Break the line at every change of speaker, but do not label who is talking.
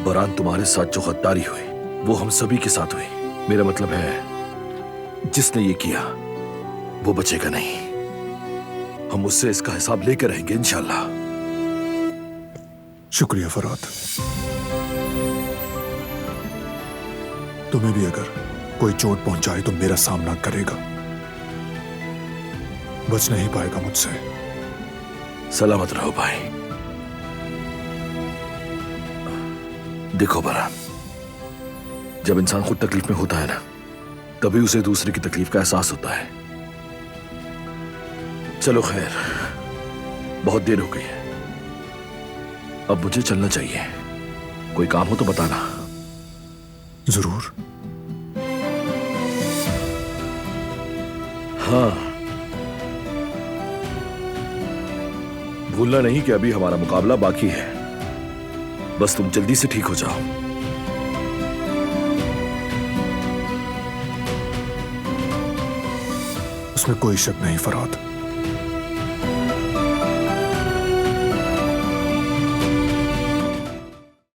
बरहान, तुम्हारे साथ जो गद्दारी हुई वो हम सभी के साथ हुई। मेरा मतलब है, जिसने ये किया वो बचेगा नहीं। हम उससे इसका हिसाब लेकर रहेंगे इंशाल्लाह।
शुक्रिया फरहाद। तुम्हें भी अगर कोई चोट पहुंचाए तो मेरा सामना करेगा, बच नहीं पाएगा मुझसे।
सलामत रहो भाई। देखो बरहान, जब इंसान खुद तकलीफ में होता है ना, तभी उसे दूसरे की तकलीफ का एहसास होता है। चलो खैर, बहुत देर हो गई है, अब मुझे चलना चाहिए। कोई काम हो तो बताना।
जरूर।
हाँ, भूलना नहीं कि अभी हमारा मुकाबला बाकी है। बस तुम जल्दी से ठीक हो जाओ।
उसमें कोई शक नहीं फरहाद।